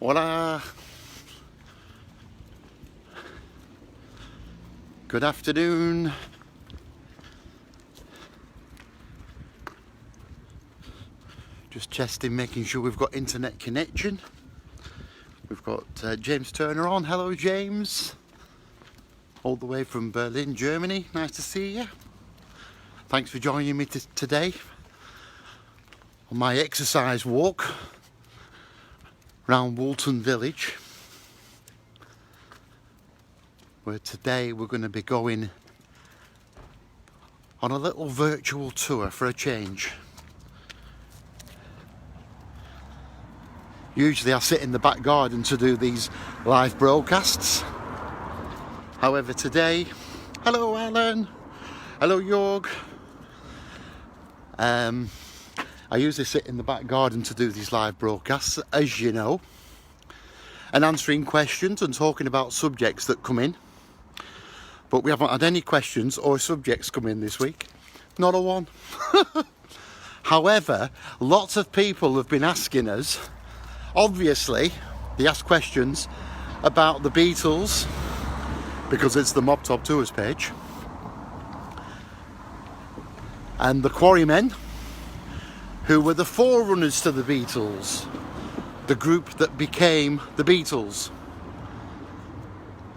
Hola. Good afternoon. Just testing, making sure we've got internet connection. We've got James Turner on. Hello, James. All the way from Berlin, Germany. Nice to see you. Thanks for joining me today on my exercise walk around Woolton Village, where today we're going to be going on a little virtual tour for a change. Usually I sit in the back garden to do these live broadcasts. However, today, hello Alan, hello Jorg. I usually sit in the back garden to do these live broadcasts, as you know, and answering questions and talking about subjects that come in. But we haven't had any questions or subjects come in this week. Not a one. However, lots of people have been asking us, obviously, they ask questions about the Beatles, because it's the Mop Top Tours page, and the Quarrymen, who were the forerunners to the Beatles, the group that became the Beatles.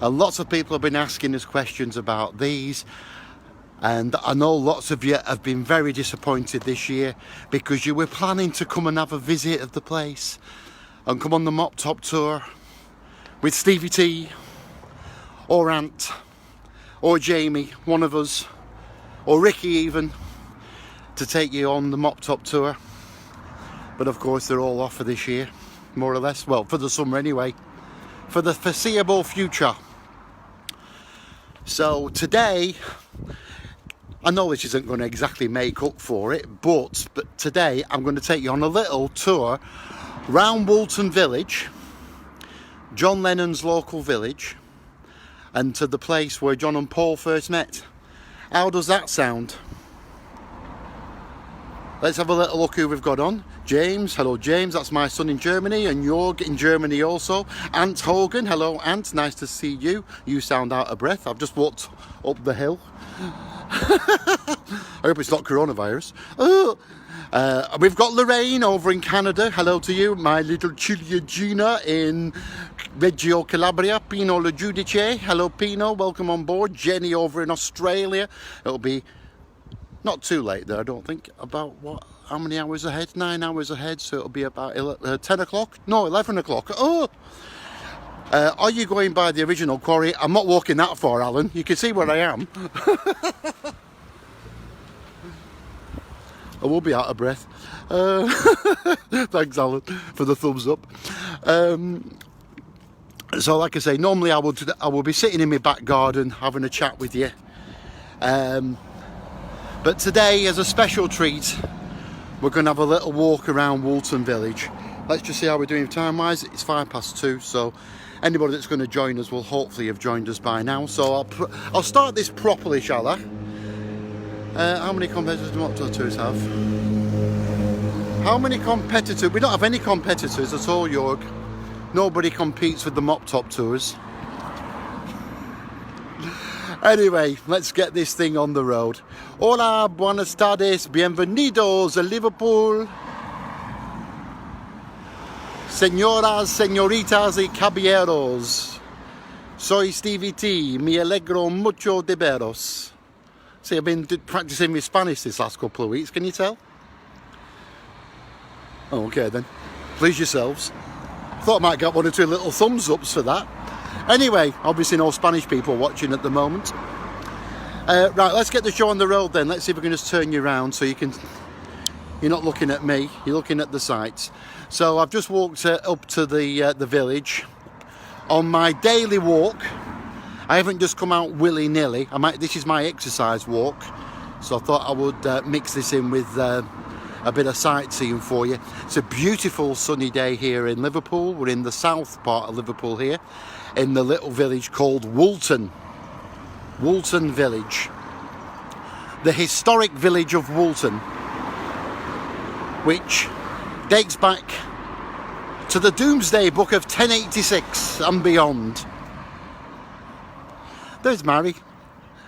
And lots of people have been asking us questions about these, and I know lots of you have been very disappointed this year because you were planning to come and have a visit of the place and come on the Mop Top Tour with Stevie T or Ant or Jamie, one of us, or Ricky even, to take you on the Mop Top Tour. But of course they're all off for this year, more or less. Well, for the summer anyway, for the foreseeable future. So today, I know this isn't going to exactly make up for it, but today I'm going to take you on a little tour round Woolton Village, John Lennon's local village, and to the place where John and Paul first met. How does that sound? Let's have a little look who we've got on. James, hello James, that's my son in Germany, and Jorg in Germany also. Ant Hogan, hello Ant, nice to see you. You sound out of breath. I've just walked up the hill. I hope it's not coronavirus. We've got Lorraine over in Canada. Hello to you. My little Ciliegina in Reggio Calabria. Pino Le Giudice. Hello Pino, welcome on board. Jenny over in Australia. It'll be not too late there, I don't think. About what? How many hours ahead? 9 hours ahead, so it'll be about 10 o'clock? No, 11 o'clock. Oh! Are you going by the original quarry? I'm not walking that far, Alan. You can see where I am. I will be out of breath. Thanks, Alan, for the thumbs up. So, like I say, normally I will be sitting in my back garden having a chat with you. But today, as a special treat, we're going to have a little walk around Woolton Village. Let's just see how we're doing time-wise. It's 2:05, so anybody that's going to join us will hopefully have joined us by now. So I'll start this properly, shall I? How many competitors do MopTopTours have? How many competitors? We don't have any competitors at all, Jorg. Nobody competes with the Mop Top Tours. Anyway, let's get this thing on the road. Hola, buenas tardes, bienvenidos a Liverpool. Señoras, señoritas y caballeros. Soy Stevie T, me alegro mucho de veros. See, I've been practicing my Spanish this last couple of weeks, can you tell? Okay then, please yourselves. Thought I might get 1 or 2 little thumbs ups for that. Anyway, obviously no Spanish people watching at the moment. Right, let's get the show on the road then. Let's see if we can just turn you around so you're not looking at me, you're looking at the sights. So I've just walked up to the village. On my daily walk, I haven't just come out willy-nilly. This is my exercise walk, so I thought I would mix this in with a bit of sightseeing for you. It's a beautiful sunny day here in Liverpool. We're in the south part of Liverpool here, in the little village called Woolton. Woolton Village. The historic village of Woolton, which dates back to the Doomsday Book of 1086 and beyond. There's Mary.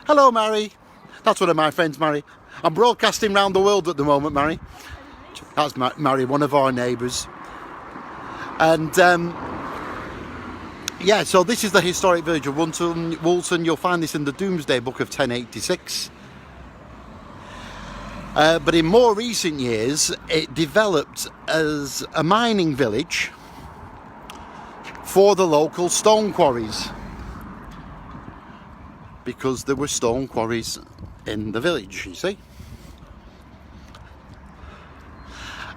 Hello, Mary. That's one of my friends, Mary. I'm broadcasting round the world at the moment, Mary. That's Mary, one of our neighbours. And yeah, so this is the historic village of Woolton. You'll find this in the Doomsday Book of 1086. But in more recent years, it developed as a mining village for the local stone quarries, because there were stone quarries in the village, you see.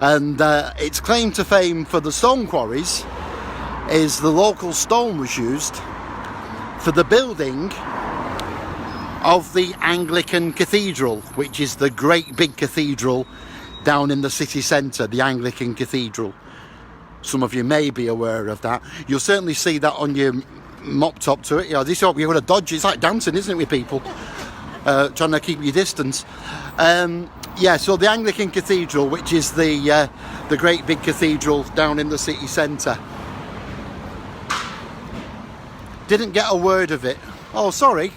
And its claim to fame for the stone quarries is the local stone was used for the building of the Anglican Cathedral, which is the great big cathedral down in the city centre, the Anglican Cathedral. Some of you may be aware of that. You'll certainly see that on your Mop Top Tour. You know, this is what you're going to dodge. It's like dancing, isn't it, with people? Trying to keep your distance. Yeah, so the Anglican Cathedral, which is the great big cathedral down in the city centre. Didn't get a word of it. Oh, sorry.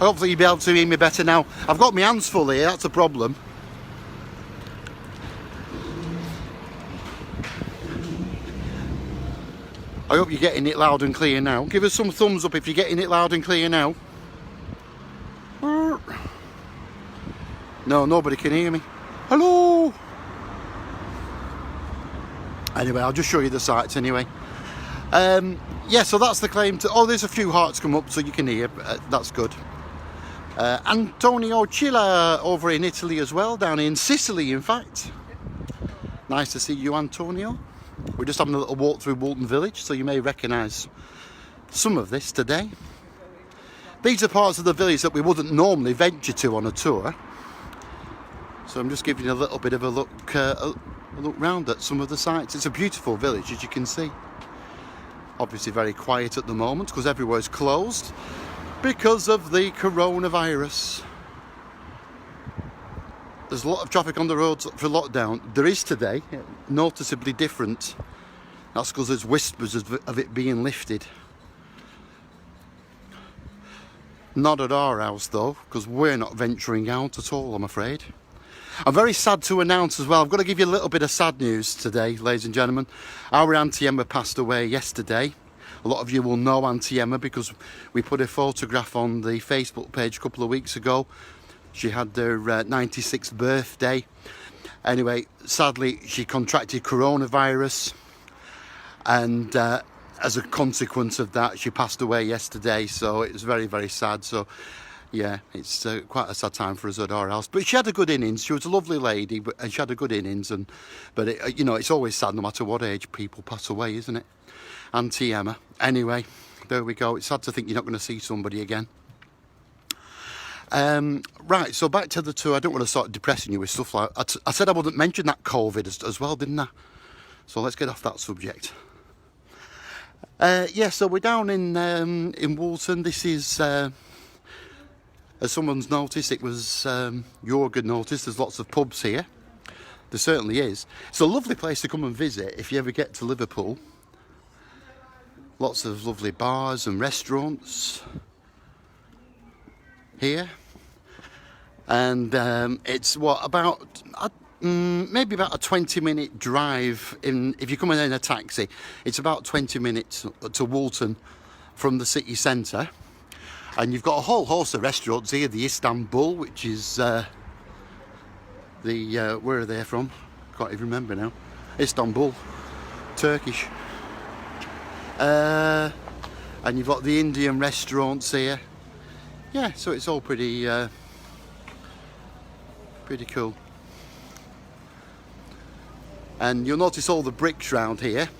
Hopefully you'll be able to hear me better now. I've got my hands full here, that's a problem. I hope you're getting it loud and clear now. Give us some thumbs up if you're getting it loud and clear now. No, nobody can hear me. Hello! Anyway, I'll just show you the sights anyway. Yeah, so that's the claim to... Oh, there's a few hearts come up so you can hear. That's good. Antonio Chilla over in Italy as well, down in Sicily in fact. Nice to see you, Antonio. We're just having a little walk through Woolton Village, so you may recognise some of this today. These are parts of the village that we wouldn't normally venture to on a tour. So I'm just giving you a little bit of a look round at some of the sights. It's a beautiful village, as you can see. Obviously very quiet at the moment because everywhere's closed because of the coronavirus. There's a lot of traffic on the roads for lockdown. There is today, noticeably different. That's because there's whispers of it being lifted. Not at our house though, because we're not venturing out at all, I'm afraid. I'm very sad to announce as well, I've got to give you a little bit of sad news today, ladies and gentlemen. Our Auntie Emma passed away yesterday. A lot of you will know Auntie Emma because we put a photograph on the Facebook page a couple of weeks ago. She had her 96th birthday. Anyway, sadly, she contracted coronavirus, and as a consequence of that, she passed away yesterday. So it was very, very sad. So yeah, it's quite a sad time for us at our house. But she had a good innings. She was a lovely lady, and she had a good innings. But it, you know, it's always sad no matter what age people pass away, isn't it? Auntie Emma. Anyway, there we go. It's sad to think you're not going to see somebody again. Right, so back to the tour. I don't want to start depressing you with stuff like... I said I wouldn't mention that COVID as well, didn't I? So let's get off that subject. Yeah, so we're down in Walton. This is, as someone's noticed, it was Jorgen noticed, there's lots of pubs here. There certainly is. It's a lovely place to come and visit if you ever get to Liverpool. Lots of lovely bars and restaurants here. And it's what, about maybe about a 20-minute drive if you're coming in a taxi. It's about 20 minutes to Walton from the city centre, and you've got a whole host of restaurants here. The Istanbul, which is where are they from? Can't even remember now. Istanbul, Turkish. And you've got the Indian restaurants here. Yeah, so it's all pretty cool. And you'll notice all the bricks round here.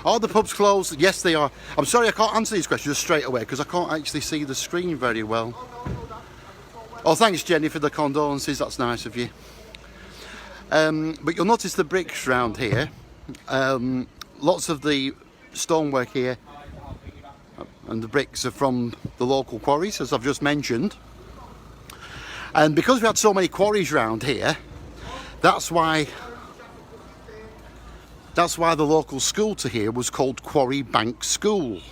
Are the pubs closed? Yes, they are. I'm sorry I can't answer these questions straight away because I can't actually see the screen very well. Oh, thanks, Jenny, for the condolences. That's nice of you. But you'll notice the bricks round here. Lots of the stonework here and the bricks are from the local quarries, as I've just mentioned. And because we had so many quarries round here, that's why That's why the local school to here was called Quarry Bank School.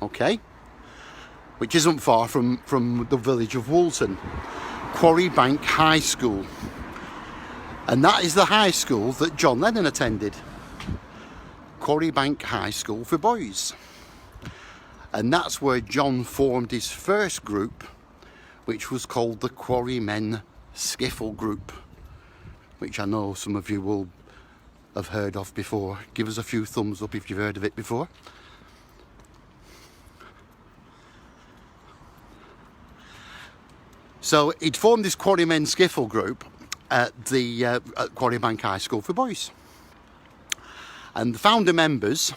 Okay? Which isn't far from the village of Woolton. Quarry Bank High School. And that is the high school that John Lennon attended. Quarry Bank High School for boys. And that's where John formed his first group, which was called the Quarrymen Skiffle Group, which I know some of you will have heard of before. Give us a few thumbs up if you've heard of it before. So he'd formed this Quarrymen Skiffle Group at the at Quarry Bank High School for boys. And the founder members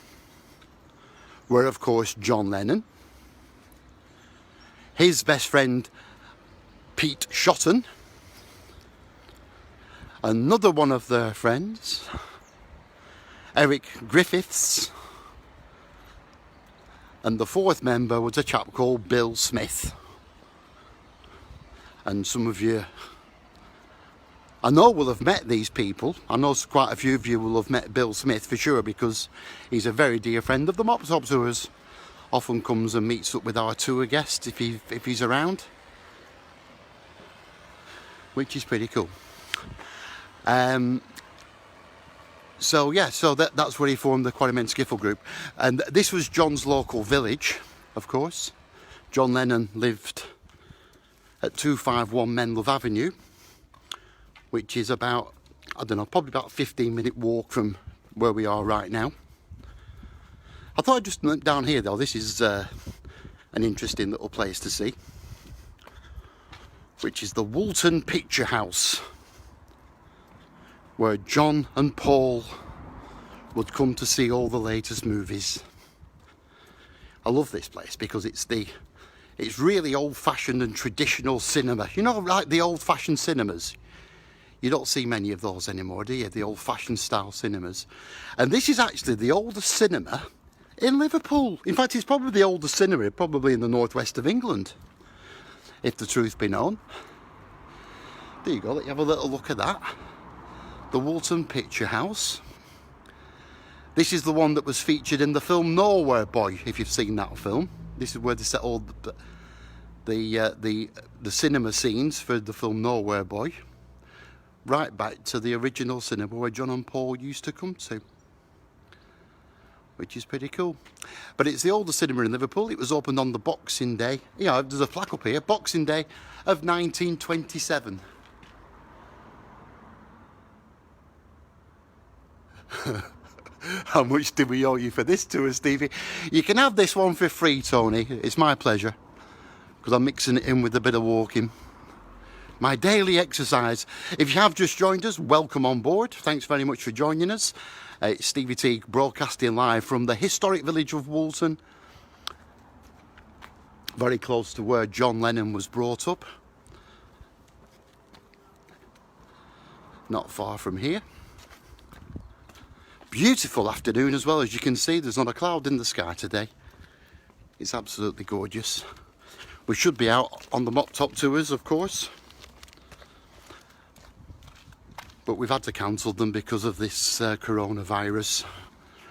were, of course, John Lennon, his best friend Pete Shotton, another one of their friends, Eric Griffiths, and the fourth member was a chap called Bill Smith. And some of you, I know, will have met these people. I know quite a few of you will have met Bill Smith for sure, because he's a very dear friend of the MopTopTours. Often comes and meets up with our tour guests if he's around, which is pretty cool. So yeah, so that's where he formed the Quarrymen Skiffle Group, and this was John's local village, of course. John Lennon lived at 251 Menlove Avenue, which is about, I don't know, probably about a 15-minute walk from where we are right now. I thought I'd just look down here though. This is an interesting little place to see, which is the Woolton Picture House, where John and Paul would come to see all the latest movies. I love this place because it's really old-fashioned and traditional cinema. You know, like the old-fashioned cinemas. You don't see many of those anymore, do you? The old-fashioned style cinemas. And this is actually the oldest cinema in Liverpool. In fact, it's probably the oldest cinema, probably in the northwest of England, if the truth be known. There you go, let you have a little look at that. The Woolton Picture House. This is the one that was featured in the film Nowhere Boy, if you've seen that film. This is where they set all the cinema scenes for the film Nowhere Boy, right back to the original cinema where John and Paul used to come to, which is pretty cool. But it's the oldest cinema in Liverpool. It was opened on the Boxing Day. Yeah, there's a plaque up here, Boxing Day of 1927. How much do we owe you for this tour, Stevie? You can have this one for free, Tony. It's my pleasure, because I'm mixing it in with a bit of walking. My daily exercise. If you have just joined us, welcome on board. Thanks very much for joining us. It's Stevie T broadcasting live from the historic village of Woolton, very close to where John Lennon was brought up. Not far from here. Beautiful afternoon as well, as you can see. There's not a cloud in the sky today. It's absolutely gorgeous. We should be out on the Mop Top Tours, of course, but we've had to cancel them because of this coronavirus.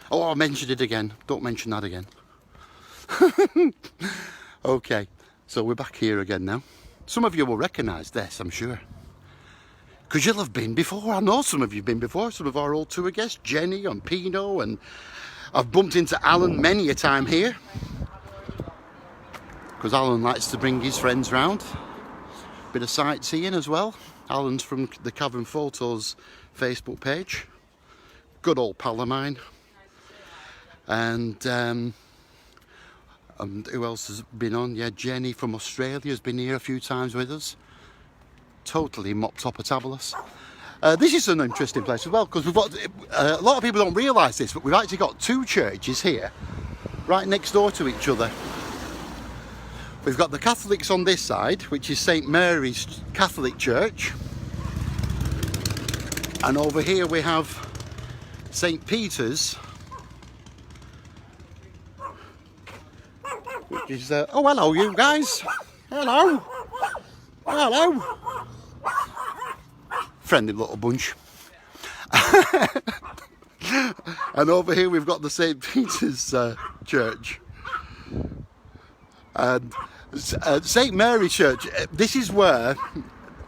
Oh, I mentioned it again. Don't mention that again. Okay, so we're back here again now. Some of you will recognise this, I'm sure, because you'll have been before. I know some of you have been before. Some of our old tour guests, Jenny and Pino, and I've bumped into Alan many a time here, because Alan likes to bring his friends round. Bit of sightseeing as well. Alan's from the Cavern Photos Facebook page. Good old pal of mine. And who else has been on? Yeah, Jenny from Australia has been here a few times with us. Totally mop-topper-tabulous. This is an interesting place as well, because we've got a lot of people don't realise this, but we've actually got two churches here right next door to each other. We've got the Catholics on this side, which is St Mary's Catholic Church, and over here we have St Peter's, which is oh, hello you guys. Hello. Hello. Friendly little bunch. And over here we've got the St. Peter's Church. And St. Mary Church, this is where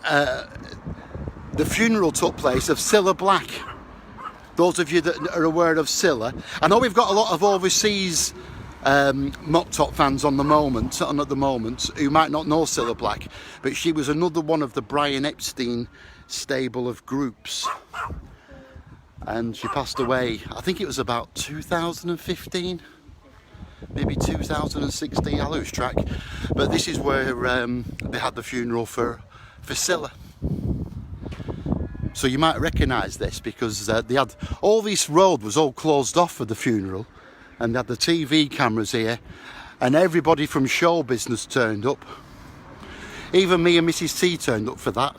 the funeral took place of Cilla Black. Those of you that are aware of Cilla. I know we've got a lot of overseas Mop Top fans at the moment who might not know Cilla Black, but she was another one of the Brian Epstein stable of groups, and she passed away, I think it was about 2015, maybe 2016, I lose track, but this is where they had the funeral for Cilla. So you might recognise this because they had all this road was all closed off for the funeral, and they had the TV cameras here, and everybody from show business turned up. Even me and Mrs. T turned up for that.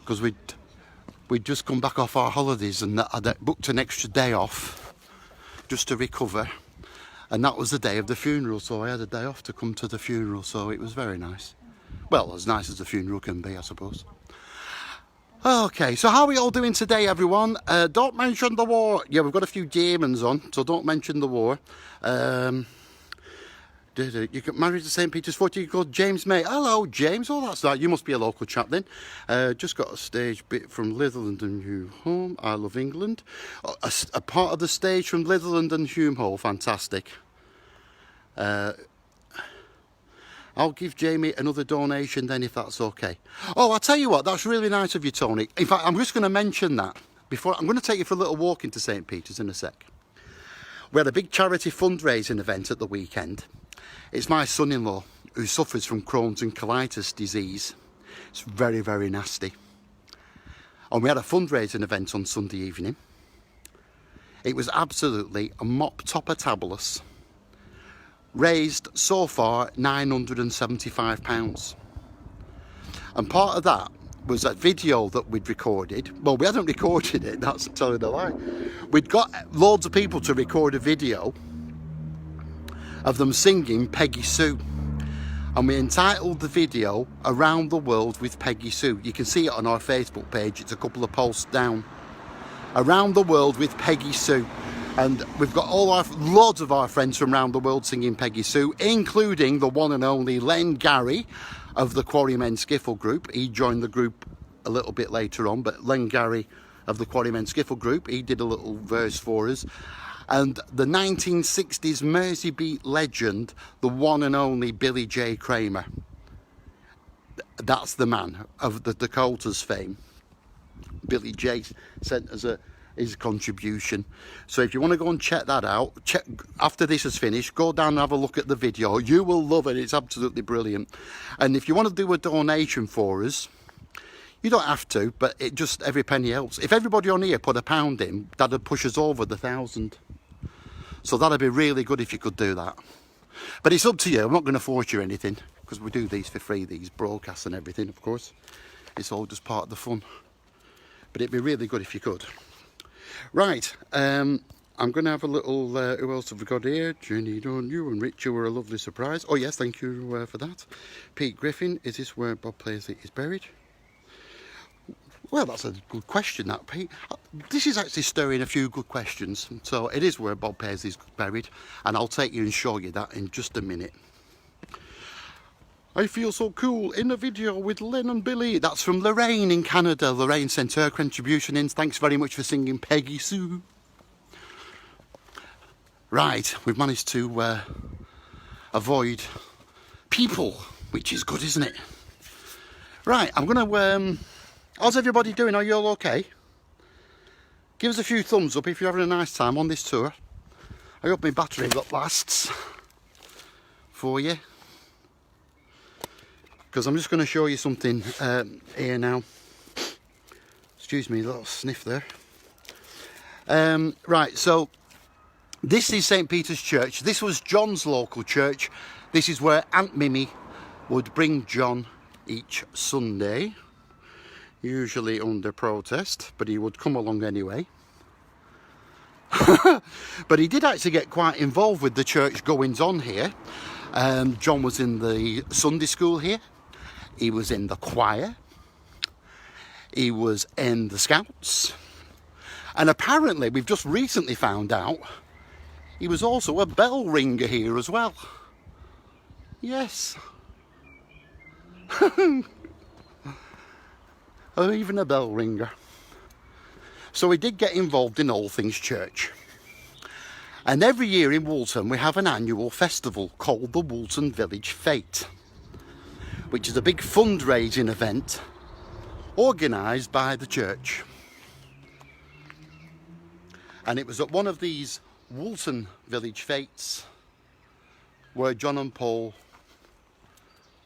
Because we'd just come back off our holidays and I'd booked an extra day off just to recover, and that was the day of the funeral, so I had a day off to come to the funeral, so it was very nice. Well, as nice as a funeral can be, I suppose. Okay, so how are we all doing today, everyone? Don't mention the war. Yeah, we've got a few demons on, so don't mention the war. You got married to St. Peter's 40 called James May. Hello, James. Oh, that's that. You must be a local chap then. Just got a stage bit from Litherland and Hume Home. I love England. A part of the stage from Litherland and Hume Hall. Fantastic. I'll give Jamie another donation then, if that's okay. Oh, I'll tell you what, that's really nice of you, Tony. In fact, I'm just going to mention that before. I'm going to take you for a little walk into St. Peter's in a sec. We had a big charity fundraising event at the weekend. It's my son-in-law who suffers from Crohn's and colitis disease. It's very, very nasty. And we had a fundraising event on Sunday evening. It was absolutely a mop-topper-tabulous. Raised so far £975, and part of that was a video that we'd recorded. Well, we hadn't recorded it, that's telling a lie. We'd got loads of people to record a video of them singing Peggy Sue, and we entitled the video Around the World with Peggy Sue. You can see it on our Facebook page, it's a couple of posts down. Around the World with Peggy Sue. And we've got loads of our friends from around the world singing Peggy Sue, including the one and only Len Gary of the Quarrymen Skiffle group. He joined the group a little bit later on, but Len Gary of the Quarrymen Skiffle group, he did a little verse for us. And the 1960s Merseybeat legend, the one and only Billy J. Kramer. That's the man of the Dakotas fame. Billy J. sent us his contribution. So if you want to go and check that out, after this is finished, go down and have a look at the video. You will love it. It's absolutely brilliant. And if you want to do a donation for us, you don't have to, but it just, every penny helps. If everybody on here put £1 in, that'd push us over the 1,000. So that'd be really good if you could do that. But it's up to you. I'm not going to force you anything, because we do these for free, these broadcasts and everything, of course. It's all just part of the fun. But it'd be really good if you could. Right, I'm going to have a little, who else have we got here? Jenny, don't you and Rich, you were a lovely surprise. Oh yes, thank you for that. Pete Griffin, is this where Bob Paisley is buried? Well, that's a good question, that, Pete. This is actually stirring a few good questions. So it is where Bob Paisley's buried, and I'll take you and show you that in just a minute. I feel so cool in a video with Len and Billy. That's from Lorraine in Canada. Lorraine sent her contribution in. Thanks very much for singing Peggy Sue. Right, we've managed to avoid people, which is good, isn't it? Right, I'm going to... how's everybody doing? Are you all okay? Give us a few thumbs up if you're having a nice time on this tour. I hope my battery lasts for you. Because I'm just going to show you something here now. Excuse me, a little sniff there. Right, so this is St. Peter's Church. This was John's local church. This is where Aunt Mimi would bring John each Sunday. Usually under protest, but he would come along anyway. But he did actually get quite involved with the church goings on here. John was in the Sunday school here. He was in the choir. He was in the Scouts. And apparently, we've just recently found out, he was also a bell ringer here as well. Yes. Or even a bell ringer. So he did get involved in all things church. And every year in Woolton we have an annual festival called the Woolton Village Fete, which is a big fundraising event organised by the church. And it was at one of these Woolton Village Fetes where John and Paul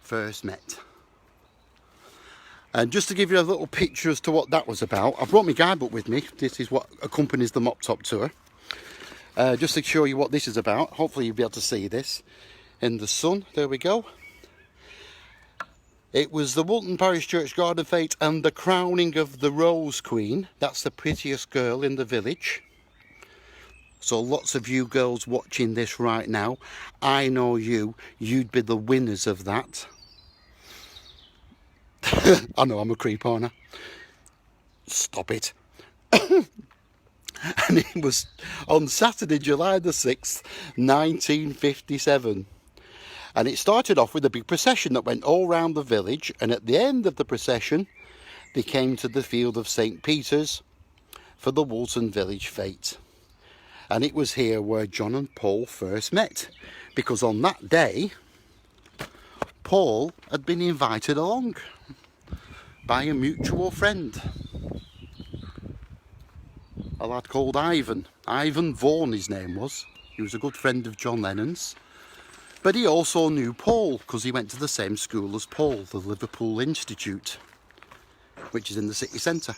first met. And just to give you a little picture as to what that was about, I brought my guidebook with me. This is what accompanies the Mop Top Tour. Just to show you what this is about. Hopefully you'll be able to see this in the sun. There we go. It was the Woolton Parish Church Garden Fete and the crowning of the Rose Queen. That's the prettiest girl in the village. So lots of you girls watching this right now, I know you'd be the winners of that. I know I'm a creep, aren't I? Stop it. And it was on Saturday, July the 6th, 1957. And it started off with a big procession that went all round the village. And at the end of the procession, they came to the field of St. Peter's for the Woolton Village Fete. And it was here where John and Paul first met. Because on that day, Paul had been invited along by a mutual friend. A lad called Ivan. Ivan Vaughan his name was. He was a good friend of John Lennon's. But he also knew Paul because he went to the same school as Paul, the Liverpool Institute, which is in the city centre.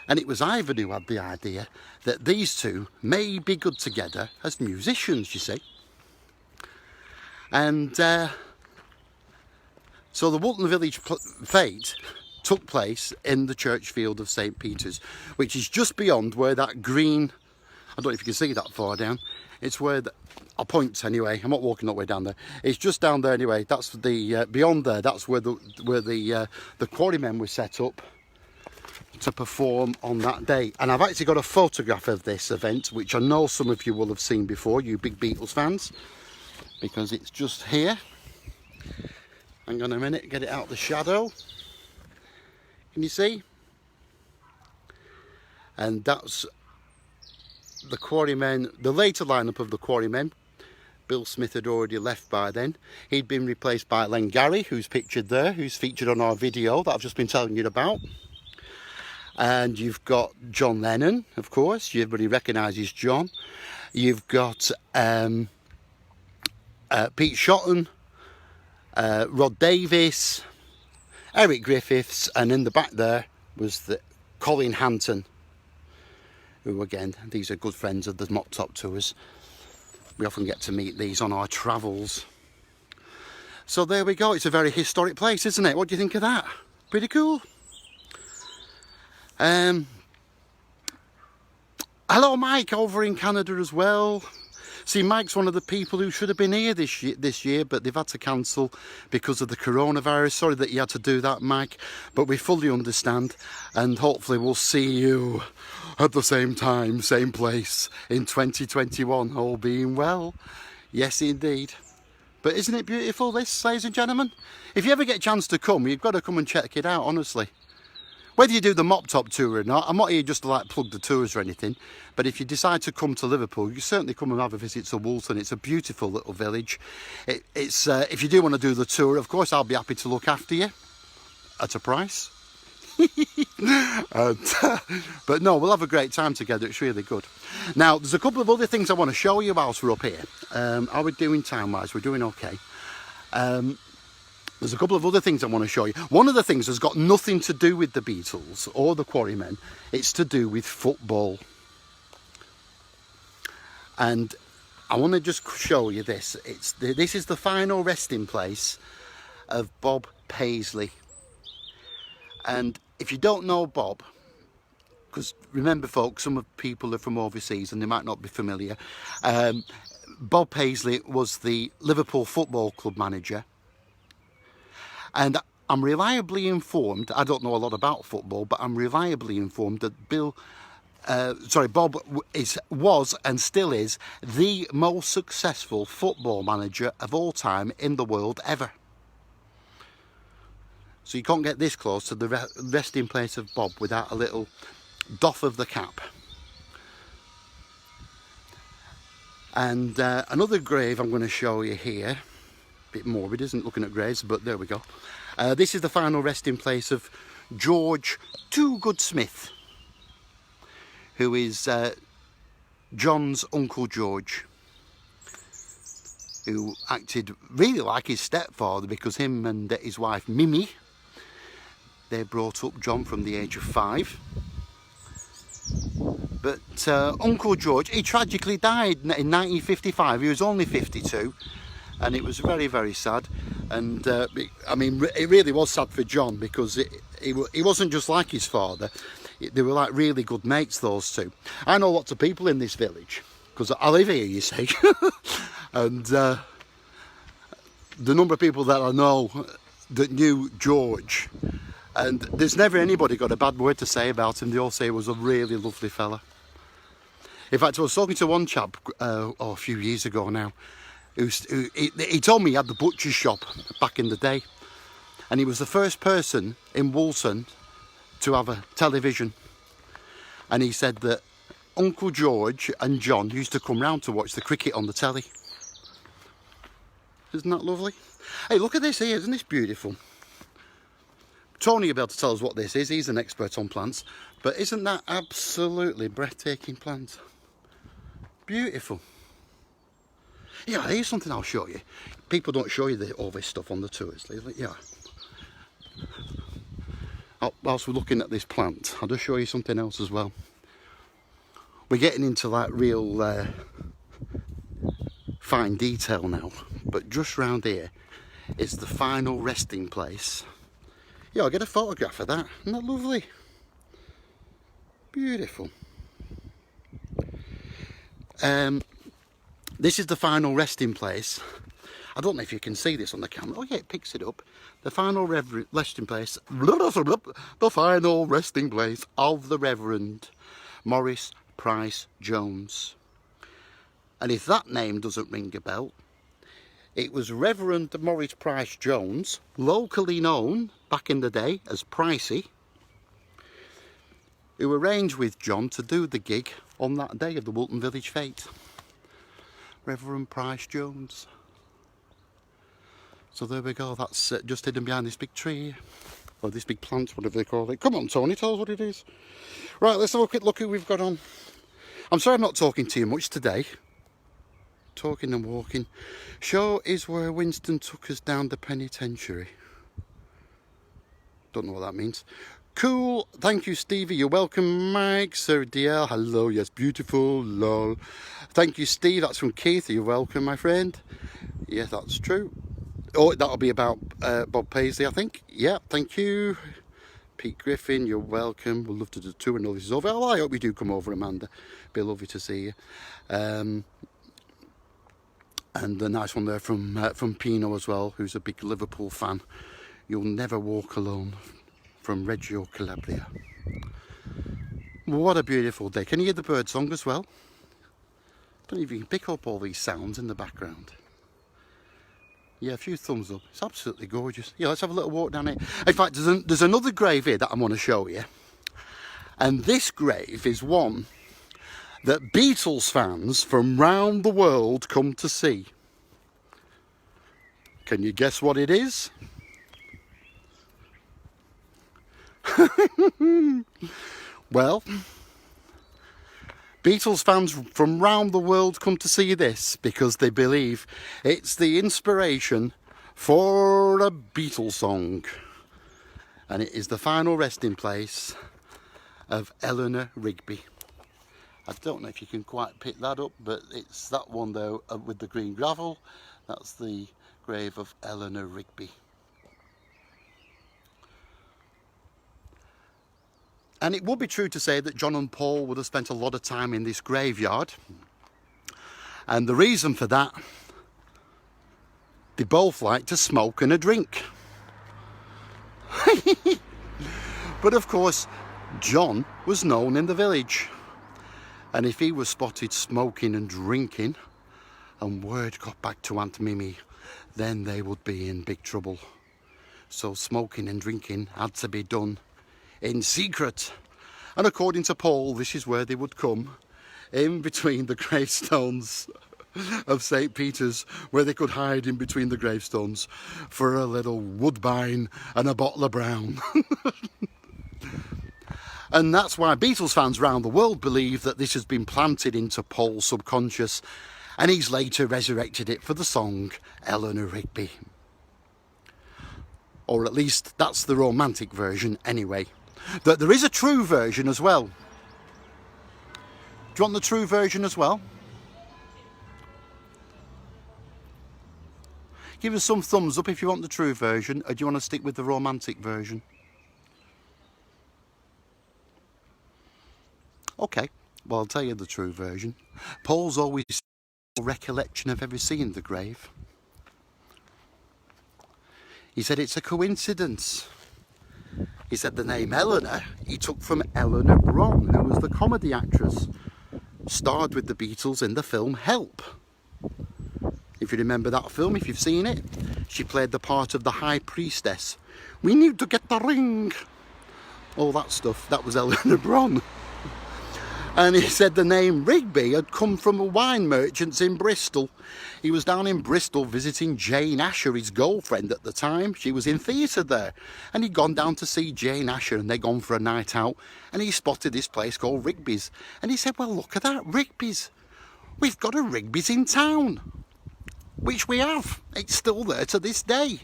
And it was Ivan who had the idea that these two may be good together as musicians, you see. And so the Woolton Village Fete took place in the church field of St. Peter's, which is just beyond where that green, I don't know if you can see that far down, it's where, I'll point anyway, I'm not walking all the way down there, it's just down there anyway, that's the, beyond there, that's where the quarrymen were set up to perform on that day. And I've actually got a photograph of this event, which I know some of you will have seen before, you big Beatles fans, because it's just here. Hang on a minute, get it out of the shadow. Can you see? And that's the quarrymen, the later lineup of the quarrymen. Bill Smith had already left by then. He'd been replaced by Len Gary, who's pictured there, who's featured on our video that I've just been telling you about. And you've got John Lennon, of course. Everybody recognises John. You've got Pete Shotton, Rod Davis, Eric Griffiths, and in the back there was the Colin Hanton, who again, these are good friends of the Mop Top Tours. We often get to meet these on our travels. So there we go, it's a very historic place, isn't it? What do you think of that? Pretty cool. Hello Mike over in Canada as well. See, Mike's one of the people who should have been here this year, but they've had to cancel because of the coronavirus. Sorry that you had to do that, Mike, but we fully understand, and hopefully we'll see you at the same time, same place in 2021, all being well. Yes, indeed. But isn't it beautiful, this, ladies and gentlemen? If you ever get a chance to come, you've got to come and check it out, honestly. Whether you do the Mop Top Tour or not, I'm not here just to like plug the tours or anything, but if you decide to come to Liverpool, you certainly come and have a visit to Woolton. It's a beautiful little village. It's if you do want to do the tour, of course, I'll be happy to look after you at a price. But no, we'll have a great time together. It's really good. Now, there's a couple of other things I want to show you whilst we're up here. How we're doing time-wise? We're doing okay. There's a couple of other things I want to show you. One of the things has got nothing to do with the Beatles or the Quarrymen. It's to do with football. And I want to just show you this. This is the final resting place of Bob Paisley. And if you don't know Bob, because remember folks, some of people are from overseas and they might not be familiar. Bob Paisley was the Liverpool Football Club manager. And I'm reliably informed, I don't know a lot about football, but I'm reliably informed that Bob was and still is the most successful football manager of all time in the world ever. So you can't get this close to the resting place of Bob without a little doff of the cap. And another grave I'm going to show you here, a bit morbid, isn't it, looking at graves, but there we go. This is the final resting place of George Too Good Smith, who is John's Uncle George, who acted really like his stepfather, because him and his wife Mimi, they brought up John from the age of 5. But Uncle George, he tragically died in 1955. He was only 52, and it was very, very sad. And I mean, it really was sad for John, because he wasn't just like his father. They were like really good mates, those two. I know lots of people in this village, because I live here, you see. And the number of people that I know that knew George, and there's never anybody got a bad word to say about him. They all say he was a really lovely fella. In fact, I was talking to one chap a few years ago now, he told me he had the butcher's shop back in the day, and he was the first person in Woolton to have a television. And he said that Uncle George and John used to come round to watch the cricket on the telly. Isn't that lovely? Hey, look at this here, isn't this beautiful? Tony will be able to tell us what this is. He's an expert on plants. But isn't that absolutely breathtaking plant? Beautiful. Yeah, here's something I'll show you. People don't show you all this stuff on the tours. Yeah. Whilst we're looking at this plant, I'll just show you something else as well. We're getting into like real fine detail now. But just round here is the final resting place. Yeah, I'll get a photograph of that. Isn't that lovely? Beautiful. This is the final resting place. I don't know if you can see this on the camera. Oh yeah, it picks it up. The final resting place. The final resting place of the Reverend Maurice Price Jones. And if that name doesn't ring a bell, it was Reverend Maurice Price Jones, locally known back in the day as Pricey, who arranged with John to do the gig on that day of the Woolton Village Fete. Reverend Price Jones. So there we go, that's just hidden behind this big tree, or this big plant, whatever they call it. Come on, Tony, tell us what it is. Right, let's have a quick look who we've got on. I'm sorry I'm not talking too much today. Talking and walking. Show is where Winston took us down the penitentiary. Don't know what that means. Cool, thank you Stevie, you're welcome. Mike, Sir DL, hello, yes, beautiful, lol. Thank you Steve, that's from Keith, you're welcome my friend. Yeah, that's true. Oh, that'll be about Bob Paisley, I think. Yeah, thank you. Pete Griffin, you're welcome. We'd love to do the tour and all this is over. Oh, I hope you do come over, Amanda. Be lovely to see you. And a nice one there from Pino as well, who's a big Liverpool fan. You'll never walk alone, from Reggio Calabria. What a beautiful day. Can you hear the bird song as well? Don't know if you can pick up all these sounds in the background. Yeah, a few thumbs up. It's absolutely gorgeous. Yeah, let's have a little walk down here. In fact, there's another grave here that I want to show you. And this grave is one that Beatles fans from round the world come to see. Can you guess what it is? Well, Beatles fans from round the world come to see this because they believe it's the inspiration for a Beatles song. And it is the final resting place of Eleanor Rigby. I don't know if you can quite pick that up, but it's that one though with the green gravel. That's the grave of Eleanor Rigby. And it would be true to say that John and Paul would have spent a lot of time in this graveyard. And the reason for that, they both like to smoke and a drink. But of course, John was known in the village. And if he was spotted smoking and drinking, and word got back to Aunt Mimi, then they would be in big trouble. So smoking and drinking had to be done in secret. And according to Paul, this is where they would come, in between the gravestones of St. Peter's, where they could hide in between the gravestones for a little woodbine and a bottle of brown. And that's why Beatles fans around the world believe that this has been planted into Paul's subconscious, and he's later resurrected it for the song Eleanor Rigby. Or at least that's the romantic version anyway. There is a true version as well. Do you want the true version as well? Give us some thumbs up if you want the true version, or do you want to stick with the romantic version? Okay, well I'll tell you the true version. Paul's always no recollection of ever seeing the grave. He said it's a coincidence. He said the name Eleanor he took from Eleanor Bron, who was the comedy actress, starred with the Beatles in the film Help. If you remember that film, if you've seen it, she played the part of the high priestess. We need to get the ring. All that stuff, that was Eleanor Bron. And he said the name Rigby had come from a wine merchant's in Bristol. He was down in Bristol visiting Jane Asher, his girlfriend at the time. She was in theatre there. And he'd gone down to see Jane Asher, and they'd gone for a night out. And he spotted this place called Rigby's. And he said, well, look at that, Rigby's. We've got a Rigby's in town. Which we have. It's still there to this day.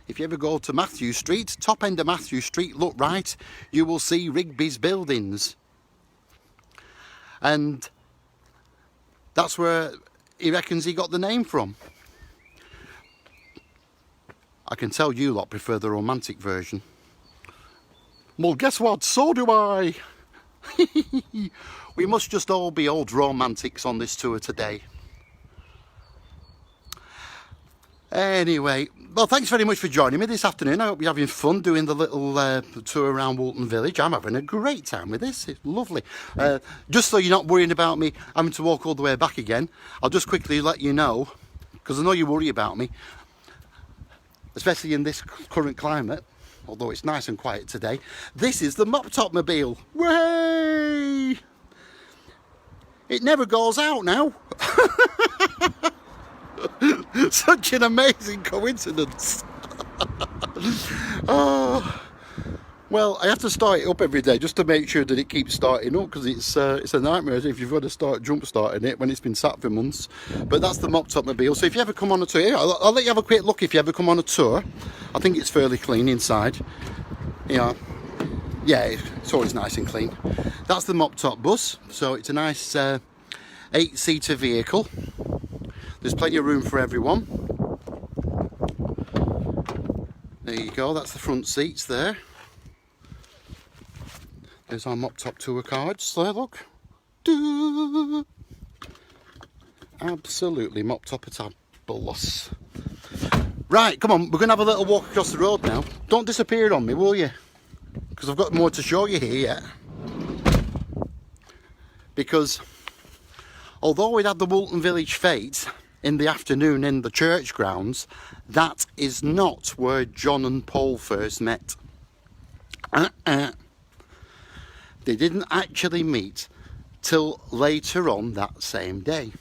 If you ever go to Matthew Street, top end of Matthew Street, look right, you will see Rigby's buildings. And that's where he reckons he got the name from. I can tell you lot prefer the romantic version. Well, guess what? So do I. We must just all be old romantics on this tour today. Anyway, well, thanks very much for joining me this afternoon. I hope you're having fun doing the little tour around Woolton Village. I'm having a great time with this. It's lovely. Just so you're not worrying about me having to walk all the way back again, I'll just quickly let you know, because I know you worry about me, especially in this current climate, although it's nice and quiet today. This is the Mop Top Mobile. Way! It never goes out now. Such an amazing coincidence. Oh, well, I have to start it up every day just to make sure that it keeps starting up, because it's a nightmare if you've got to start jump starting it when it's been sat for months. But that's the Mop Top Mobile. So if you ever come on a tour, I'll let you have a quick look if you ever come on a tour. I think it's fairly clean inside. Yeah, it's always nice and clean. That's the Mop Top bus. So it's a nice 8-seater vehicle. There's plenty of room for everyone. There you go, that's the front seats there. There's our Mop Top Tour cards there, look. Doo! Absolutely Mop Top-a-tabulous. Right, come on, we're going to have a little walk across the road now. Don't disappear on me, will you? Because I've got more to show you here yet. Because although we'd had the Woolton Village Fete in the afternoon in the church grounds, that is not where John and Paul first met. They didn't actually meet till later on that same day.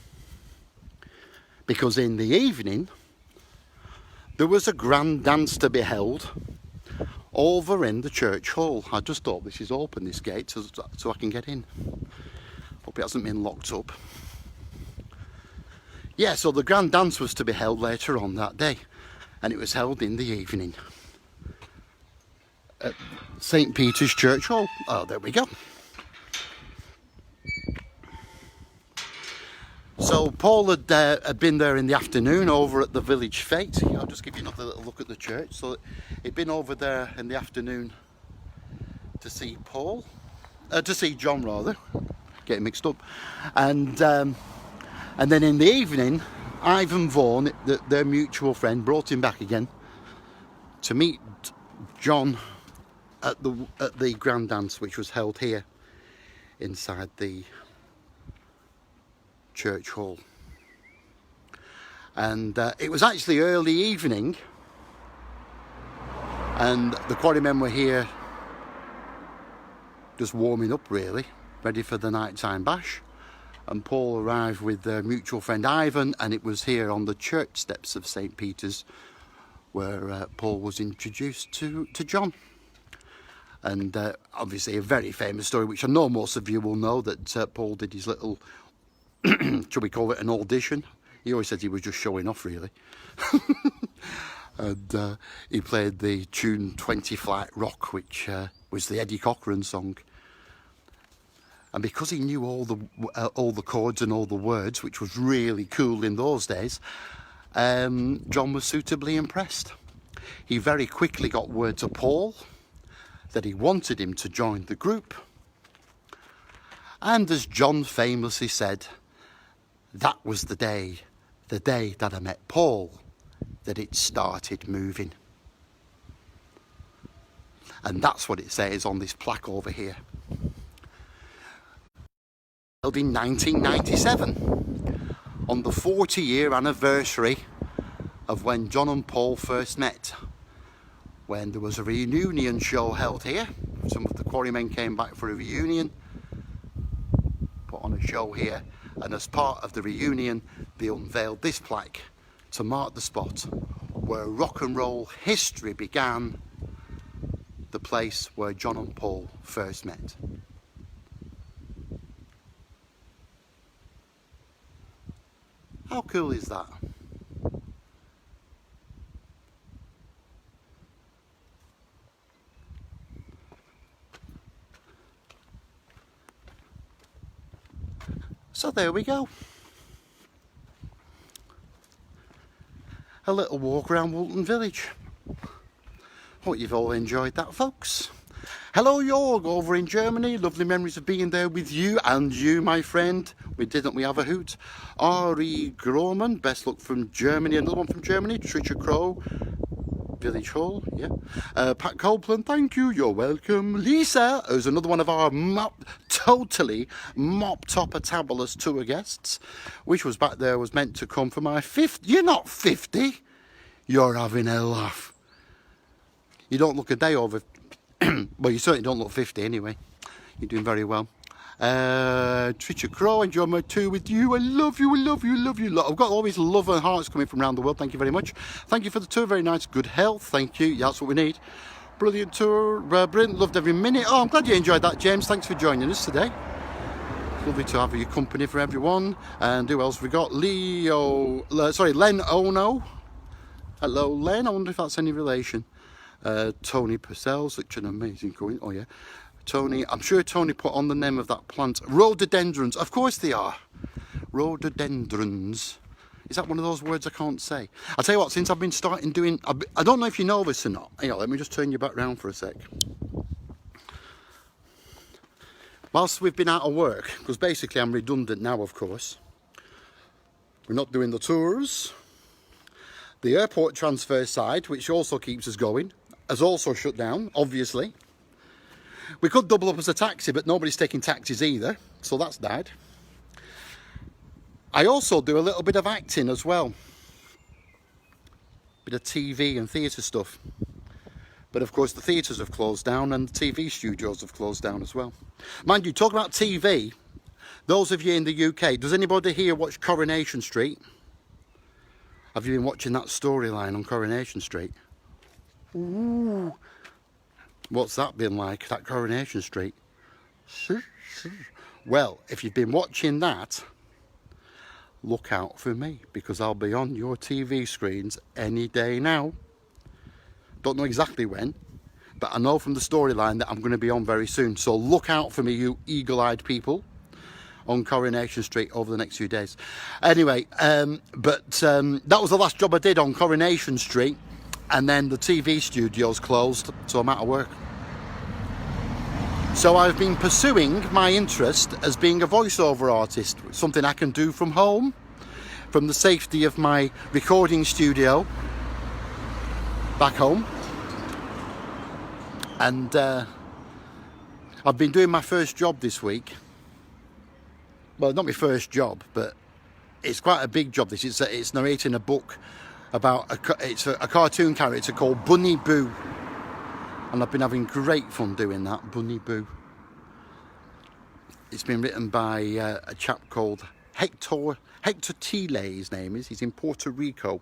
Because in the evening, there was a grand dance to be held over in the church hall. I just thought this is open, this gate, so I can get in. Hope it hasn't been locked up. Yeah, so the grand dance was to be held later on that day, and it was held in the evening at St. Peter's Church Hall. Oh, there we go. So Paul had been there in the afternoon over at the village fete. I'll just give you another little look at the church. So he'd been over there in the afternoon to see John rather, getting mixed up, and then in the evening, Ivan Vaughan, their mutual friend, brought him back again to meet John at the grand dance, which was held here inside the church hall. And it was actually early evening, and the quarrymen were here just warming up really, ready for the nighttime bash. And Paul arrived with their mutual friend Ivan, and it was here on the church steps of St. Peter's where Paul was introduced to John. And obviously a very famous story, which I know most of you will know, that Paul did his little, should we call it an audition? He always said he was just showing off really. And he played the tune 20 Flight Rock, which was the Eddie Cochran song. And because he knew all the chords and all the words, which was really cool in those days, John was suitably impressed. He very quickly got word to Paul that he wanted him to join the group. And as John famously said, that was the day that I met Paul, that it started moving. And that's what it says on this plaque over here. Held in 1997, on the 40-year anniversary of when John and Paul first met, when there was a reunion show held here. Some of the quarrymen came back for a reunion, put on a show here, and as part of the reunion they unveiled this plaque to mark the spot where rock and roll history began, the place where John and Paul first met. How cool is that? So there we go. A little walk around Woolton Village. Hope you've all enjoyed that, folks. Hello Jorg over in Germany. Lovely memories of being there with you and you, my friend. Didn't we have a hoot? Ari Groman, best luck from Germany. Another one from Germany. Trisha Crow, Village Hall, yeah. Pat Copeland, thank you, you're welcome. Lisa, who's another one of our totally Mop Top Tour guests, which was back there, was meant to come for my 50th. You're not 50. You're having a laugh. You don't look a day over. Well, you certainly don't look 50 anyway. You're doing very well. Trisha Crow, enjoy my tour with you. I love you, I love you, I love you. I've got all these love and hearts coming from around the world. Thank you very much. Thank you for the tour, very nice. Good health, thank you. Yeah, that's what we need. Brilliant tour, brilliant, loved every minute. Oh, I'm glad you enjoyed that, James. Thanks for joining us today. Lovely to have your company for everyone. And who else we got? Len Ono. Hello, Len. I wonder if that's any relation. Tony Purcell, such an amazing coin. Oh yeah, Tony. I'm sure Tony put on the name of that plant. Rhododendrons. Of course they are. Rhododendrons. Is that one of those words I can't say? I'll tell you what. Since I've been starting doing, I don't know if you know this or not. Hang on, let me just turn you back round for a sec. Whilst we've been out of work, because basically I'm redundant now, of course. We're not doing the tours. The airport transfer side, which also keeps us going, has also shut down, obviously. We could double up as a taxi, but nobody's taking taxis either, so that's died. I also do a little bit of acting as well. Bit of TV and theatre stuff. But of course the theatres have closed down and the TV studios have closed down as well. Mind you, talk about TV, those of you in the UK, does anybody here watch Coronation Street? Have you been watching that storyline on Coronation Street? Ooh. What's that been like, that Coronation Street? Well, if you've been watching that, look out for me, because I'll be on your TV screens any day now. Don't know exactly when, but I know from the storyline that I'm going to be on very soon. So look out for me, you eagle-eyed people, on Coronation Street over the next few days. Anyway, that was the last job I did on Coronation Street, and then the TV studios closed, so I'm out of work. So I've been pursuing my interest as being a voiceover artist, something I can do from home, from the safety of my recording studio back home. And I've been doing my first job this week. Well, not my first job, but it's quite a big job. This it's narrating a book about it's a cartoon character called Bunny Boo, and I've been having great fun doing that. Bunny Boo. It's been written by a chap called Hector Tile. His name is. He's in Puerto Rico,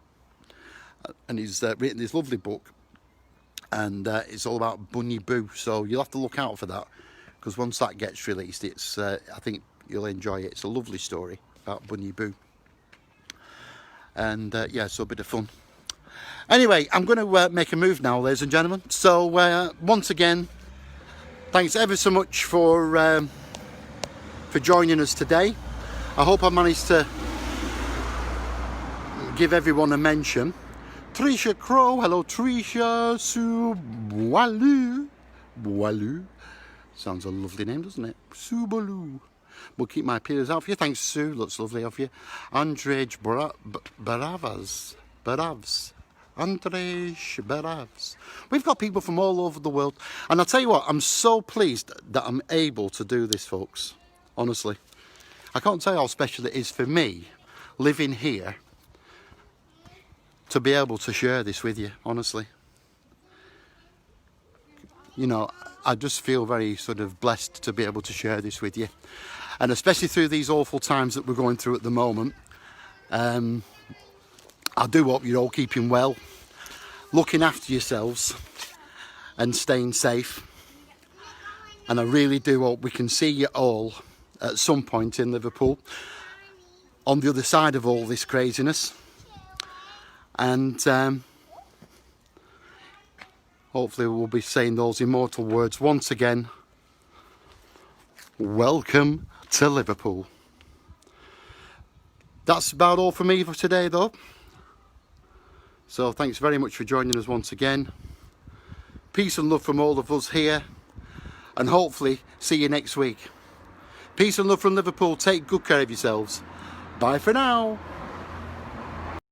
and he's written this lovely book, and it's all about Bunny Boo. So you'll have to look out for that, because once that gets released, it's I think you'll enjoy it. It's a lovely story about Bunny Boo, and yeah, so a bit of fun. Anyway, I'm going to make a move now, ladies and gentlemen. So once again, thanks ever so much for joining us today. I hope I managed to give everyone a mention. Trisha Crow, hello Trisha, Sue Boileau, sounds a lovely name, doesn't it? Sue Boileau. We'll keep my peers out for you. Thanks, Sue, looks lovely of you. Andrej Baravs. Andrej Baravs. We've got people from all over the world, and I'll tell you what, I'm so pleased that I'm able to do this, folks. Honestly, I can't tell you how special it is for me living here to be able to share this with you, honestly. You know, I just feel very sort of blessed to be able to share this with you, and especially through these awful times that we're going through at the moment. I do hope you're all keeping well, looking after yourselves and staying safe, and I really do hope we can see you all at some point in Liverpool on the other side of all this craziness, and hopefully we'll be saying those immortal words once again: welcome to Liverpool. That's about all for me for today though, so thanks very much for joining us once again. Peace and love from all of us here, and hopefully see you next week. Peace and love from Liverpool. Take good care of yourselves. Bye for now.